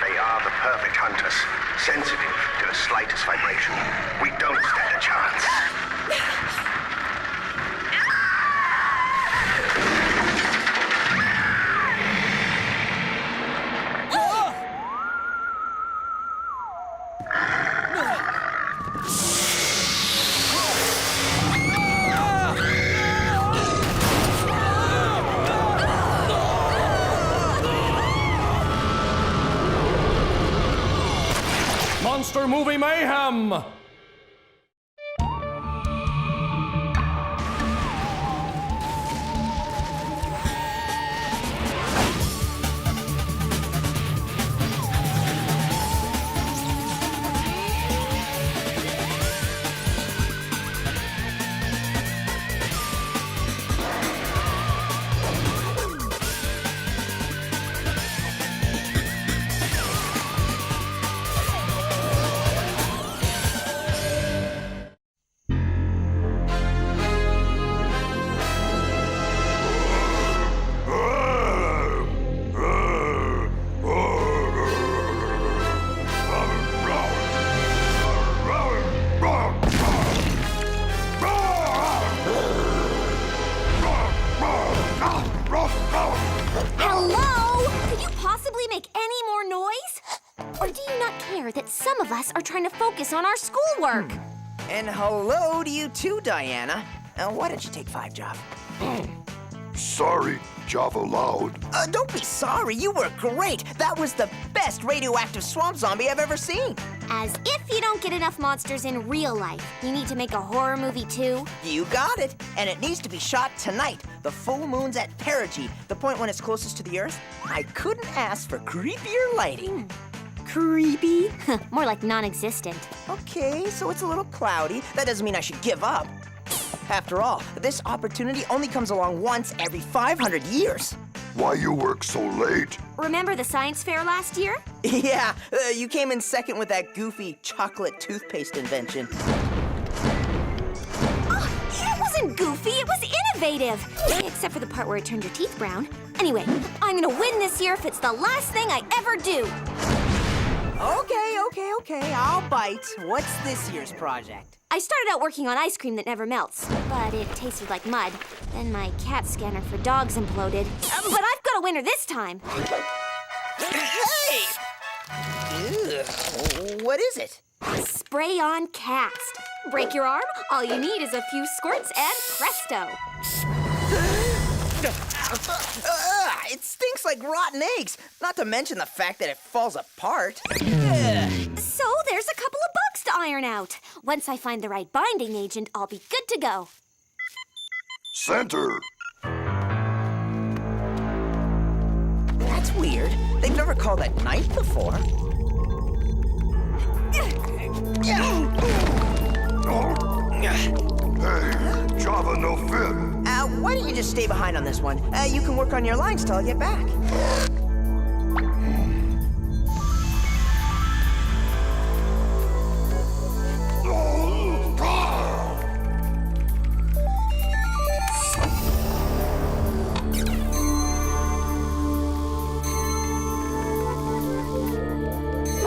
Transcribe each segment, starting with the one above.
They are the perfect hunters, sensitive to the slightest vibration. We don't stand a chance. Monster Movie Mayhem! That some of us are trying to focus on our schoolwork. And hello to you too, Diana. Why don't you take 5, Java? Sorry, Java Loud. Don't be sorry. You were great. That was the best radioactive swamp zombie I've ever seen. As if you don't get enough monsters in real life. You need to make a horror movie too? You got it. And it needs to be shot tonight. The full moon's at perigee, the point when it's closest to the Earth. I couldn't ask for creepier lighting. Creepy? More like non-existent. Okay, so it's a little cloudy. That doesn't mean I should give up. After all, this opportunity only comes along once every 500 years. Why you work so late? Remember the science fair last year? Yeah, you came in second with that goofy chocolate toothpaste invention. Oh, it wasn't goofy, it was innovative. Except for the part where it turned your teeth brown. Anyway, I'm gonna win this year if it's the last thing I ever do. Okay, I'll bite. What's this year's project? I started out working on ice cream that never melts, but it tasted like mud. Then my CAT scanner for dogs imploded. But I've got a winner this time. Hey! Ew. What is it? Spray on cast. Break your arm, all you need is a few squirts and presto. It stinks like rotten eggs, not to mention the fact that it falls apart. So there's a couple of bugs to iron out. Once I find the right binding agent, I'll be good to go. Center. That's weird. They've never called at night before. Hey, Java no fit. Why don't you just stay behind on this one? You can work on your lines till I get back.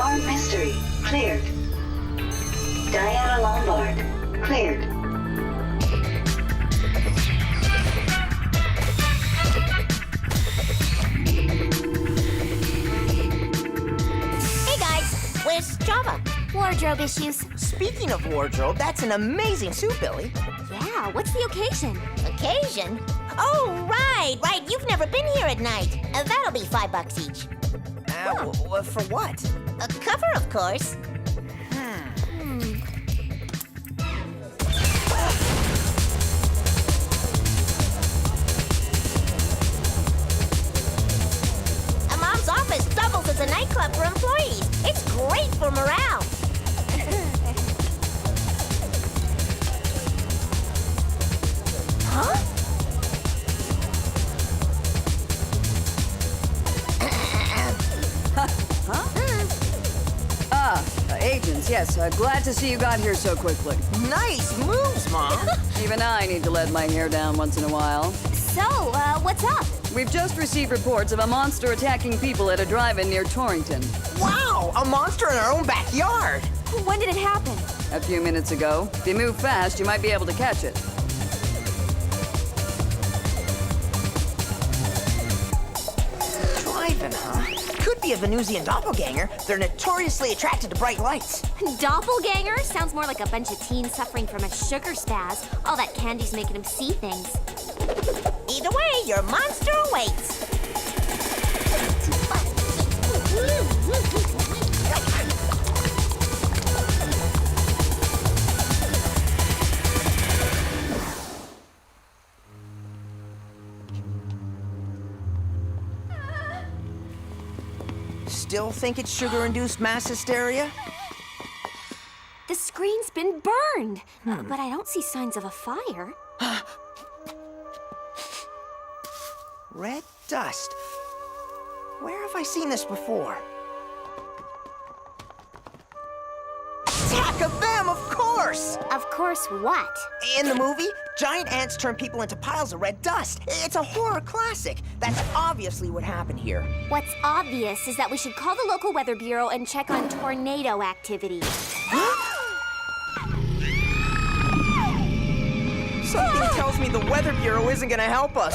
Armed mystery cleared. Diana Lombard cleared. Where's Java? Wardrobe issues. Speaking of wardrobe, that's an amazing suit, Billy. Yeah, what's the occasion? Occasion? Oh, right. You've never been here at night. That'll be $5 each. For what? A cover, of course. Mom's office doubles as a nightclub for employees. It's great for morale. Huh? Yes, glad to see you got here so quickly. Nice moves, Mom. Even I need to let my hair down once in a while. So, what's up? We've just received reports of a monster attacking people at a drive-in near Torrington. Wow, a monster in our own backyard. When did it happen? A few minutes ago. If you move fast, you might be able to catch it. Driving, huh? Could be a Venusian doppelganger. They're notoriously attracted to bright lights. Doppelganger? Sounds more like a bunch of teens suffering from a sugar spaz. All that candy's making them see things. Either way, your monster awaits. Still think it's sugar-induced mass hysteria? The screen's been burned, but I don't see signs of a fire. Red dust. Where have I seen this before? Attack of them, of course! Of course, what? In the movie, giant ants turn people into piles of red dust. It's a horror classic. That's obviously what happened here. What's obvious is that we should call the local weather bureau and check on tornado activity. Something tells me the Weather Bureau isn't gonna help us.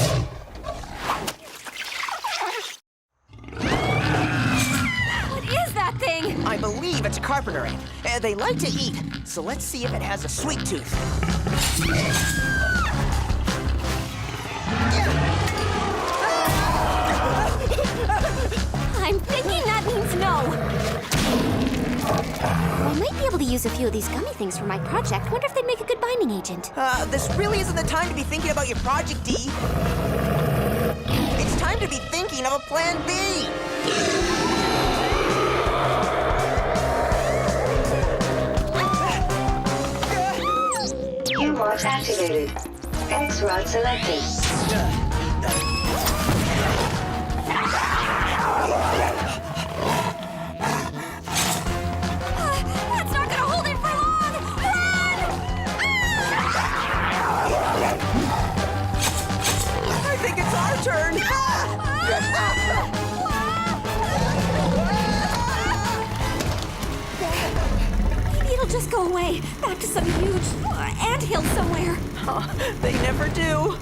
What is that thing? I believe it's a carpenter ant. They like to eat, so let's see if it has a sweet tooth. I'm thinking that means no. I might be able to use a few of these gummy things for my project. Wonder if they'd make a good binding agent. This really isn't the time to be thinking about your project, D. It's time to be thinking of a plan B. U-Bot activated. X-Rod selected. That's not gonna hold it for long! Run! I think it's our turn. Maybe it'll just go away. Back to some huge anthill somewhere. They never do.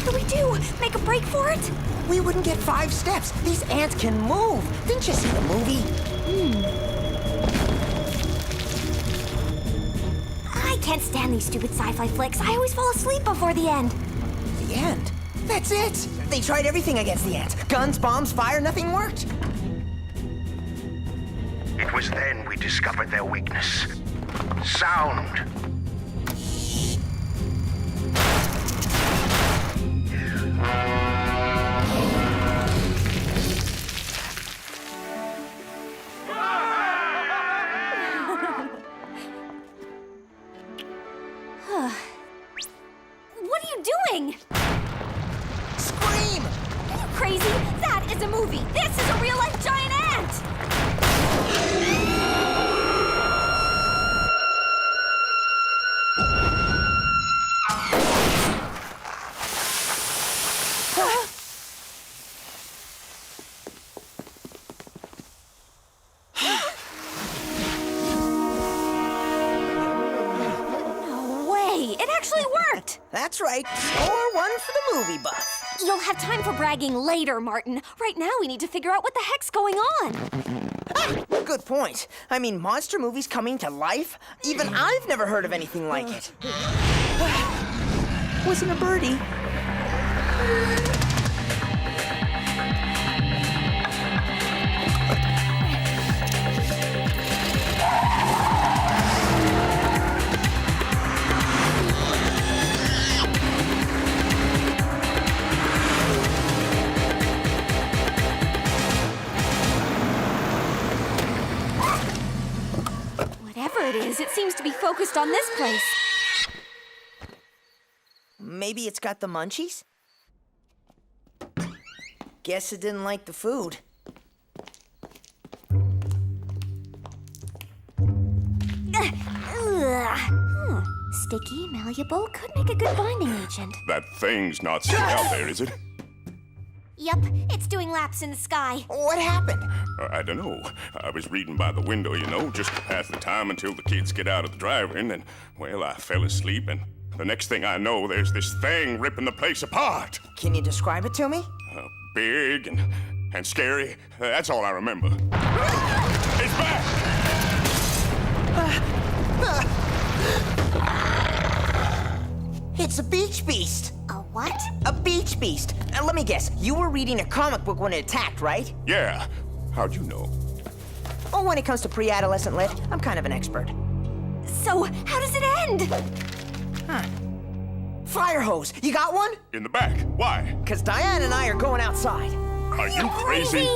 What do we do? Make a break for it? We wouldn't get 5 steps. These ants can move. Didn't you see the movie? I can't stand these stupid sci-fi flicks. I always fall asleep before the end. The end? That's it. They tried everything against the ants. Guns, bombs, fire, nothing worked. It was then we discovered their weakness. Sound. What are you doing? Scream! Are you crazy? That is a movie. This is a real-life giant ant! No way! It actually worked! That's right. Score 1 for the movie buff. You'll have time for bragging later, Martin. Right now, we need to figure out what the heck's going on. Good point. I mean, monster movies coming to life? Even I've never heard of anything like it. Wasn't a birdie. Whatever it is, it seems to be focused on this place. Maybe it's got the munchies? Guess it didn't like the food. sticky, malleable, could make a good binding agent. That thing's not still out there, is it? Yup, it's doing laps in the sky. What happened? I don't know. I was reading by the window, just to pass the time until the kids get out of the drive-in, and, well, I fell asleep, and the next thing I know, there's this thing ripping the place apart. Can you describe it to me? Big and scary. That's all I remember. It's back! It's a beach beast. A what? A beach beast. And let me guess, you were reading a comic book when it attacked, right? Yeah. How'd you know? Oh, when it comes to pre-adolescent lit, I'm kind of an expert. So, how does it end? Fire hose. You got one? In the back. Why? Because Diane and I are going outside. Are you crazy?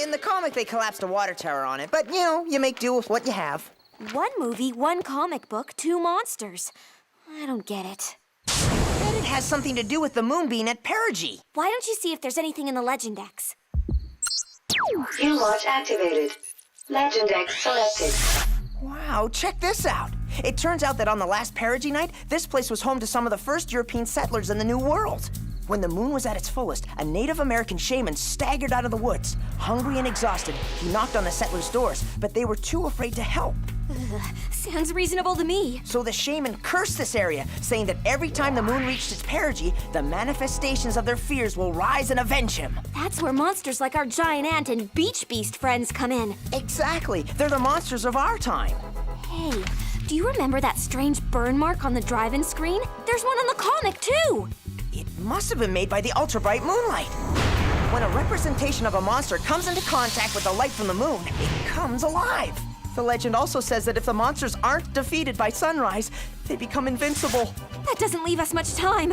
In the comic, they collapsed a water tower on it, but, you make do with what you have. One movie, one comic book, two monsters. I don't get it. And it has something to do with the moonbeam at perigee. Why don't you see if there's anything in the Legend X? View watch activated. Legend X selected. Wow, check this out. It turns out that on the last perigee night, this place was home to some of the first European settlers in the New World. When the moon was at its fullest, a Native American shaman staggered out of the woods. Hungry and exhausted, he knocked on the settlers' doors, but they were too afraid to help. Sounds reasonable to me. So the shaman cursed this area, saying that every time the moon reached its perigee, the manifestations of their fears will rise and avenge him. That's where monsters like our giant ant and beach beast friends come in. Exactly. They're the monsters of our time. Hey, do you remember that strange burn mark on the drive-in screen? There's one on the comic, too. It must have been made by the ultra-bright moonlight. When a representation of a monster comes into contact with the light from the moon, it comes alive. The legend also says that if the monsters aren't defeated by sunrise, they become invincible. That doesn't leave us much time.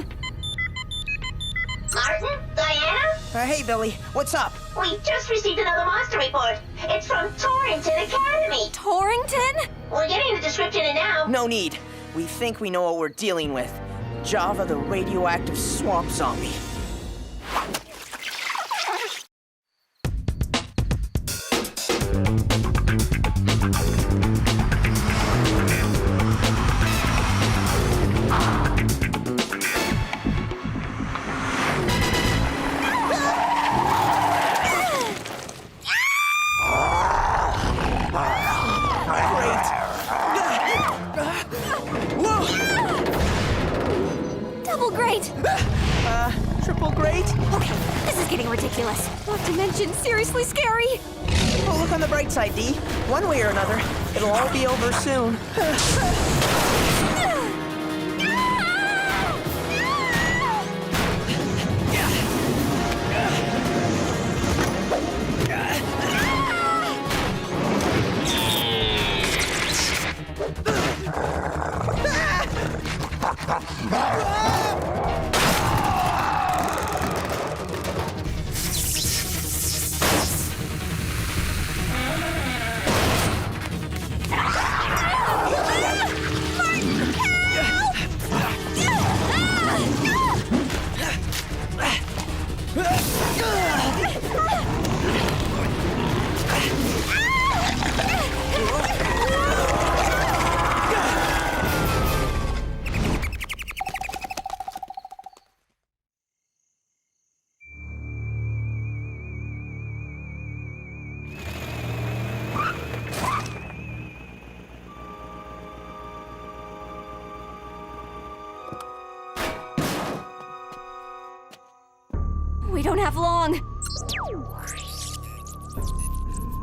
Martin? Diana? Hey, Billy, what's up? We just received another monster report. It's from Torrington Academy. Torrington? We're getting the description in now. No need. We think we know what we're dealing with. Java the radioactive swamp zombie. Triple great? Okay, this is getting ridiculous. Not to mention seriously scary. Well, look on the bright side, Dee. One way or another, it'll all be over soon. We don't have long.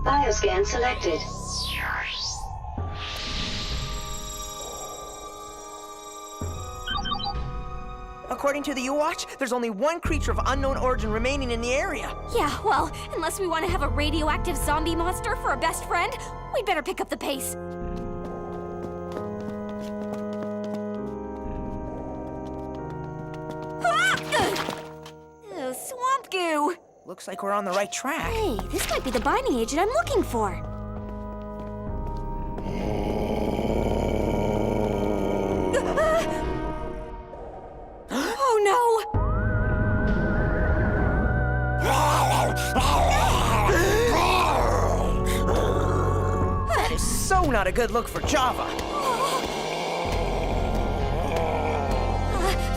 Bioscan selected. according to the U-Watch, there's only one creature of unknown origin remaining in the area. Yeah, well, unless we want to have a radioactive zombie monster for a best friend, we'd better pick up the pace. Ew, swamp goo! Looks like we're on the right track. Hey, this might be the binding agent I'm looking for. Oh no! That is so not a good look for Java.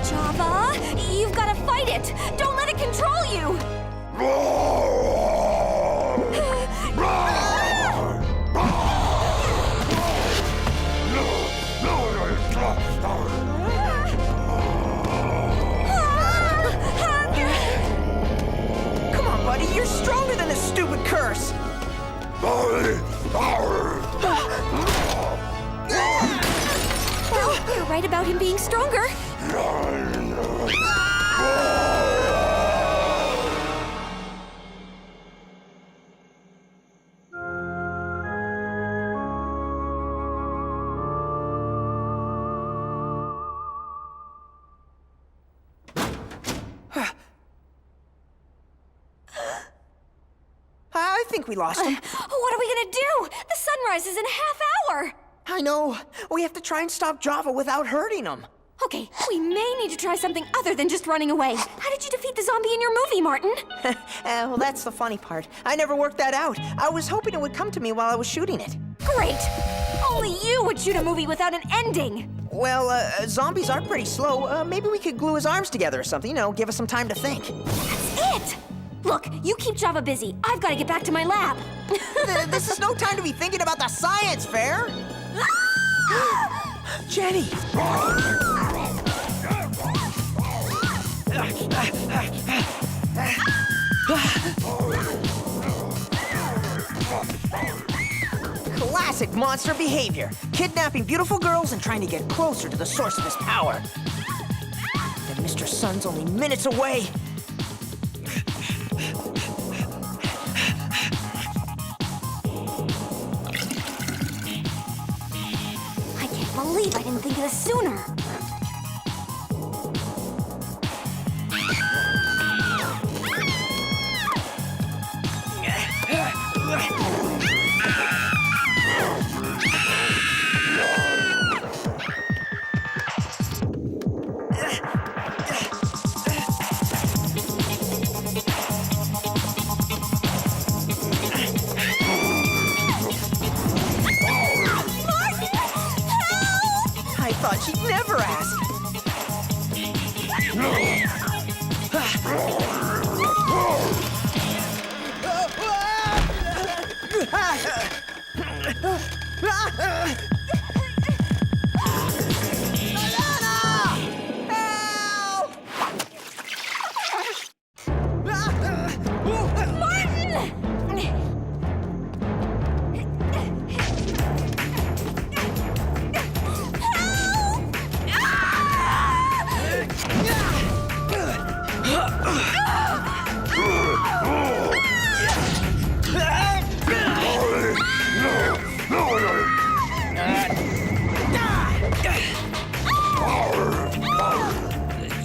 Java, you've got to fight it! Don't let it control you! Come on, buddy, you're stronger than this stupid curse. Well, you're right about him being stronger. I think we lost him. What are we gonna do? The sun rises in a half hour. I know. We have to try and stop Java without hurting him. Okay, we may need to try something other than just running away. How did you defeat the zombie in your movie, Martin? Well, that's the funny part. I never worked that out. I was hoping it would come to me while I was shooting it. Great! Only you would shoot a movie without an ending. Well, zombies are pretty slow. Maybe we could glue his arms together or something, give us some time to think. That's it! Look, you keep Java busy. I've got to get back to my lab. This is no time to be thinking about the science fair. Jenny! Classic monster behavior. Kidnapping beautiful girls and trying to get closer to the source of his power. And Mr. Sun's only minutes away. I can't believe I didn't think of this sooner. I thought she'd never ask.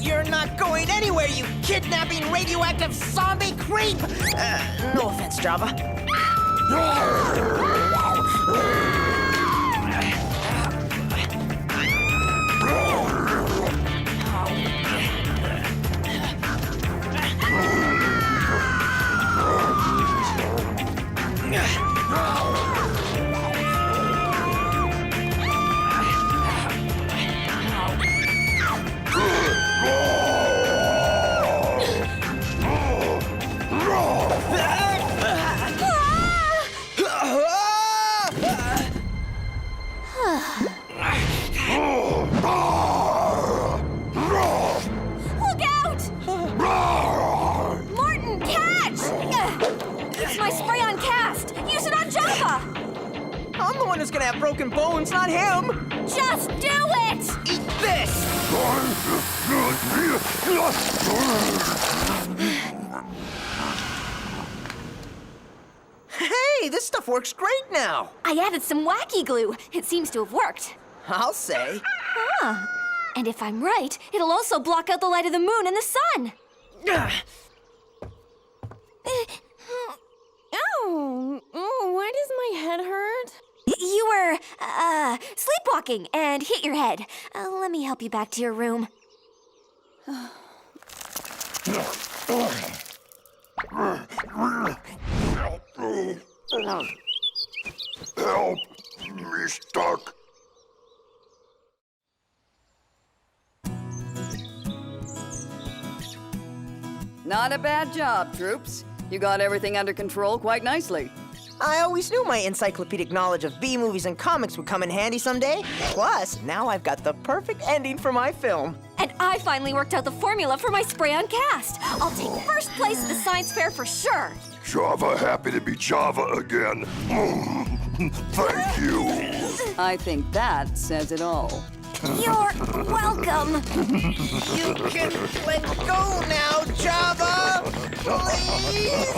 You're not going anywhere, you kidnapping radioactive zombie creep! No offense, Java. Look out! Martin, catch! It's my spray-on cast. Use it on Java. I'm the one who's gonna have broken bones, not him! Just do it! Eat this! Hey, this stuff works great now. I added some wacky glue. It seems to have worked. I'll say. Huh. And if I'm right, it'll also block out the light of the moon and the sun. Why does my head hurt? You were, sleepwalking and hit your head. Let me help you back to your room. Help! Me stuck. Not a bad job, troops. You got everything under control quite nicely. I always knew my encyclopedic knowledge of B-movies and comics would come in handy someday. Plus, now I've got the perfect ending for my film. And I finally worked out the formula for my spray-on cast. I'll take first place at the science fair for sure. Java happy to be Java again. Thank you. I think that says it all. You're welcome. You can let go now, Java! Please!